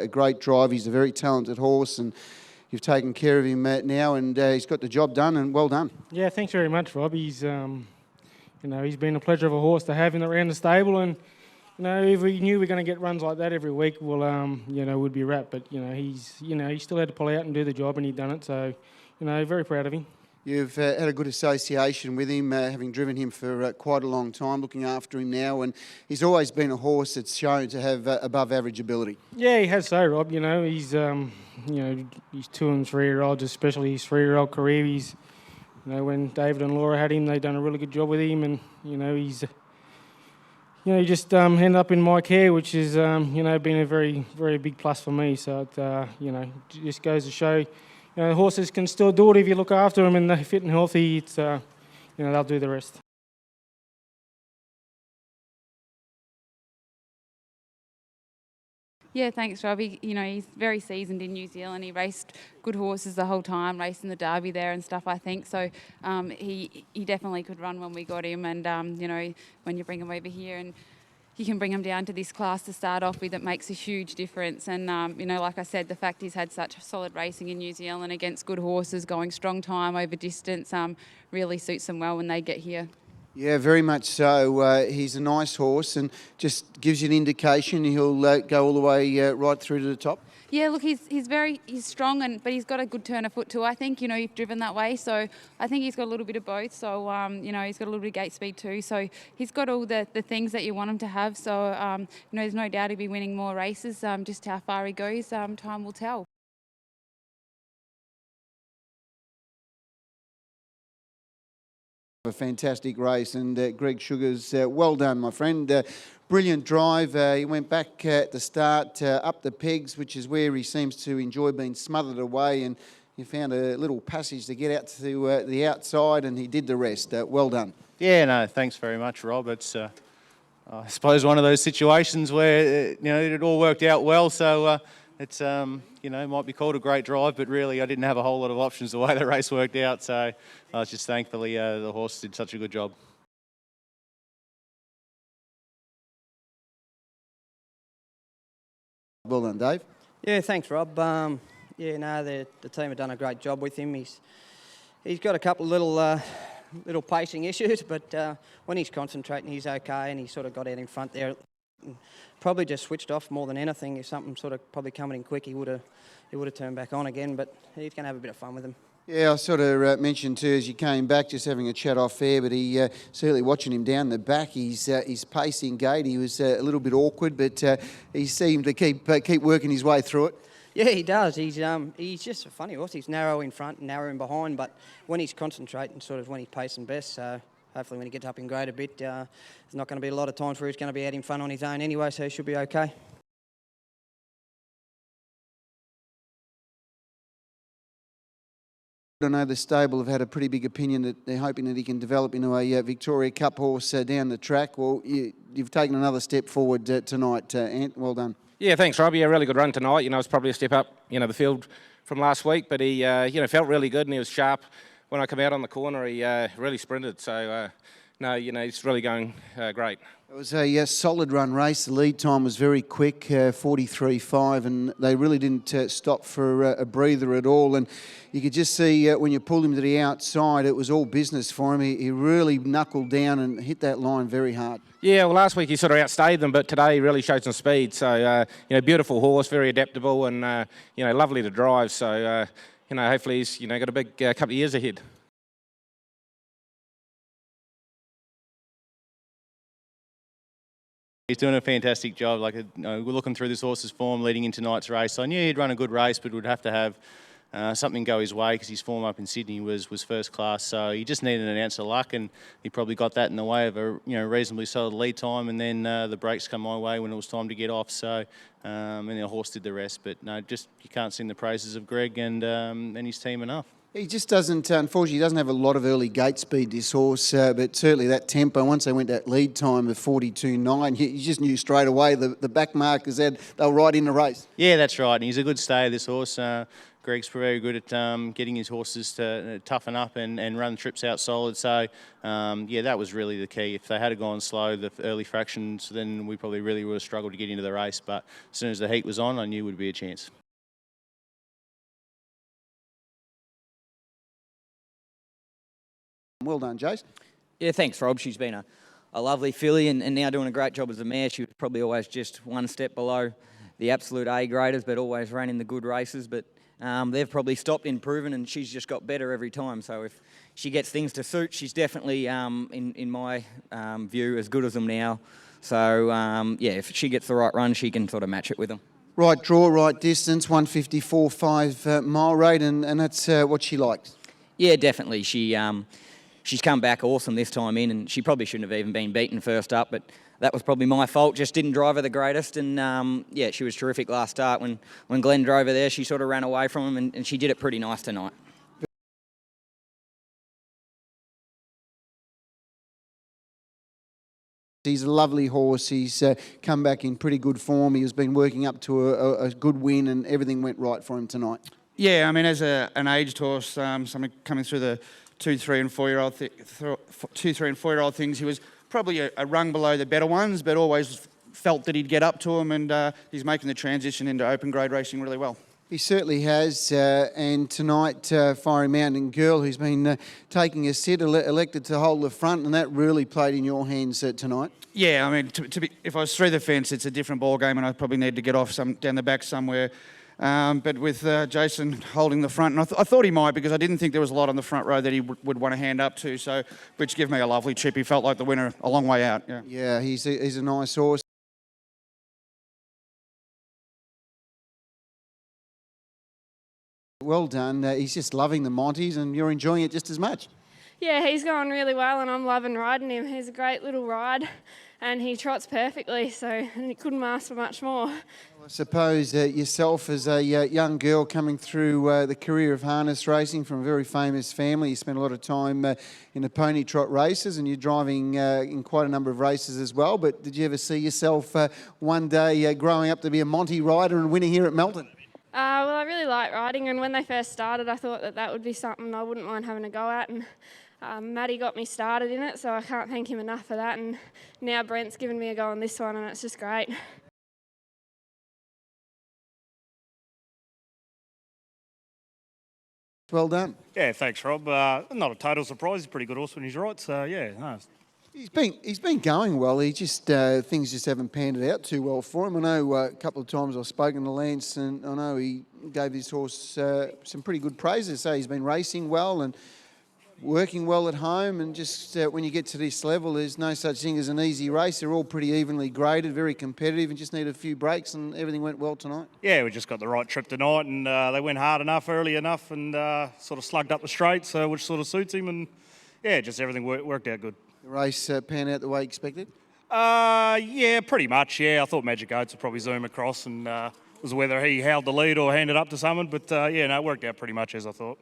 A great drive. He's a very talented horse, and you've taken care of him now, and he's got the job done, and well done. Yeah, thanks very much, Rob. He's, he's been a pleasure of a horse to have in around the stable, and if we knew we were going to get runs like that every week, well, we'd be wrapped. But he still had to pull out and do the job, and he'd done it. So, very proud of him. You've had a good association with him, having driven him for quite a long time, looking after him now, and he's always been a horse that's shown to have above average ability. Yeah, he has so, Rob. He's, he's 2 and 3 year olds, especially his 3-year-old career. He's, when David and Laura had him, they done a really good job with him, and he's, he just ended up in my care, which has, been a very, very big plus for me. So it, just goes to show. Horses can still do it if you look after them and they're fit and healthy. It's, they'll do the rest. Yeah, thanks, Robbie. He's very seasoned in New Zealand. He raced good horses the whole time, racing the Derby there and stuff, I think. So he definitely could run when we got him. And, when you bring him over here and you can bring him down to this class to start off with, it makes a huge difference. And, like I said, the fact he's had such solid racing in New Zealand against good horses, going strong time over distance, really suits them well when they get here. Yeah, very much so. He's a nice horse and just gives you an indication he'll go all the way right through to the top. Yeah, look, he's strong, but he's got a good turn of foot too, I think. He's driven that way, so I think he's got a little bit of both. So, he's got a little bit of gate speed too. So he's got all the things that you want him to have. So, there's no doubt he'll be winning more races. Just how far he goes, time will tell. A fantastic race, and Greg Sugars, well done, my friend. Brilliant drive. He went back at the start, up the pegs, which is where he seems to enjoy being smothered away, and he found a little passage to get out to the outside, and he did the rest. Well done. Yeah, no, thanks very much, Rob. It's, I suppose, one of those situations where, it all worked out well, so it's, might be called a great drive, but really I didn't have a whole lot of options the way the race worked out, so I was just thankfully the horse did such a good job. Well done, Dave. Yeah, thanks, Rob. The team have done a great job with him. He's got a couple of little pacing issues, but when he's concentrating, he's okay, and he sort of got out in front there. Probably just switched off more than anything. If something sort of probably coming in quick, he would have turned back on again. But he's going to have a bit of fun with him. Yeah, I sort of mentioned too as you came back, just having a chat off air, but he certainly watching him down the back, his pacing gait, he was a little bit awkward, but he seemed to keep working his way through it. Yeah, he does. He's just a funny horse. He's narrow in front and narrow in behind, but when he's concentrating, sort of when he's pacing best, so hopefully when he gets up in grade a bit, there's not going to be a lot of times where he's going to be out in front on his own anyway, so he should be okay. I know the stable have had a pretty big opinion that they're hoping that he can develop into a Victoria Cup horse down the track. Well, you've taken another step forward tonight, Ant. Well done. Yeah, thanks, Rob. Yeah, really good run tonight. It's probably a step up, the field from last week, but he, felt really good and he was sharp. When I come out on the corner, he really sprinted. So, he's really going great. It was a solid run race. The lead time was very quick, 43.5, and they really didn't stop for a breather at all. And you could just see when you pulled him to the outside, it was all business for him. He really knuckled down and hit that line very hard. Yeah, well, last week he sort of outstayed them, but today he really showed some speed. So, beautiful horse, very adaptable, and lovely to drive. So, hopefully he's got a big couple of years ahead. He's doing a fantastic job. We're looking through this horse's form leading into tonight's race. I knew he'd run a good race, but would have to have something go his way because his form up in Sydney was first class. So he just needed an ounce of luck, and he probably got that in the way of a reasonably solid lead time. And then the brakes come my way when it was time to get off. So and the horse did the rest. But no, just you can't sing the praises of Greg and his team enough. He just doesn't, unfortunately, he doesn't have a lot of early gate speed, this horse, but certainly that tempo, once they went that lead time of 42.9, you just knew straight away the back markers they were right in the race. Yeah, that's right. And he's a good stayer, this horse. Greg's very good at getting his horses to toughen up and run trips out solid. So, yeah, that was really the key. If they had gone slow, the early fractions, then we probably really would have struggled to get into the race. But as soon as the heat was on, I knew would be a chance. Well done, Jace. Yeah, thanks, Rob. She's been a lovely filly and now doing a great job as a mare. She was probably always just one step below the absolute A-graders, but always ran in the good races. But they've probably stopped improving, and she's just got better every time. So if she gets things to suit, she's definitely, in my view, as good as them now. So, yeah, if she gets the right run, she can sort of match it with them. Right draw, right distance, 154.5 mile rate, and that's what she likes. Yeah, definitely. She's come back awesome this time in, and she probably shouldn't have even been beaten first up, but that was probably my fault. Just didn't drive her the greatest, and yeah, she was terrific last start. When Glenn drove her there, she sort of ran away from him, and she did it pretty nice tonight. He's a lovely horse. He's come back in pretty good form. He has been working up to a good win, and everything went right for him tonight. Yeah, I mean, as an aged horse, someone coming through the 2, 3 and 4-year-old 2, 3 and 4-year-old things, he was probably a rung below the better ones, but always felt that he'd get up to them, and he's making the transition into open grade racing really well. He certainly has, and tonight, Fiery Mountain Girl, who's been taking a sit, elected to hold the front, and that really played in your hands tonight. Yeah, I mean, if I was through the fence, it's a different ball game, and I probably need to get off down the back somewhere. But with Jason holding the front, and I thought he might, because I didn't think there was a lot on the front row that he would want to hand up to, so which gave me a lovely trip. He felt like the winner a long way out. Yeah, he's a nice horse. Well done. He's just loving the Monties, and you're enjoying it just as much. Yeah, he's going really well, and I'm loving riding him. He's a great little ride, and he trots perfectly, so he couldn't ask for much more. I suppose yourself as a young girl coming through the career of harness racing from a very famous family, you spent a lot of time in the pony trot races, and you're driving in quite a number of races as well. But did you ever see yourself one day growing up to be a Monty rider and winning here at Melton? Well, I really like riding, and when they first started, I thought that would be something I wouldn't mind having a go at, and Matty got me started in it, so I can't thank him enough for that, and now Brent's given me a go on this one, and it's just great. Well done. Yeah, thanks, Rob. Not a total surprise. He's a pretty good horse when he's right, so yeah. No. He's been going well. He just things just haven't panned out too well for him. I know a couple of times I've spoken to Lance, and I know he gave his horse some pretty good praises. So he's been racing well and working well at home, and just when you get to this level, there's no such thing as an easy race. They're all pretty evenly graded, very competitive, and just need a few breaks, and everything went well tonight. Yeah, we just got the right trip tonight, and they went hard enough, early enough, and sort of slugged up the straight, which sort of suits him, and yeah, just everything worked out good. The race panned out the way you expected? Yeah, pretty much, yeah. I thought Magic Oats would probably zoom across, and it was whether he held the lead or handed up to someone, but yeah, no, it worked out pretty much as I thought.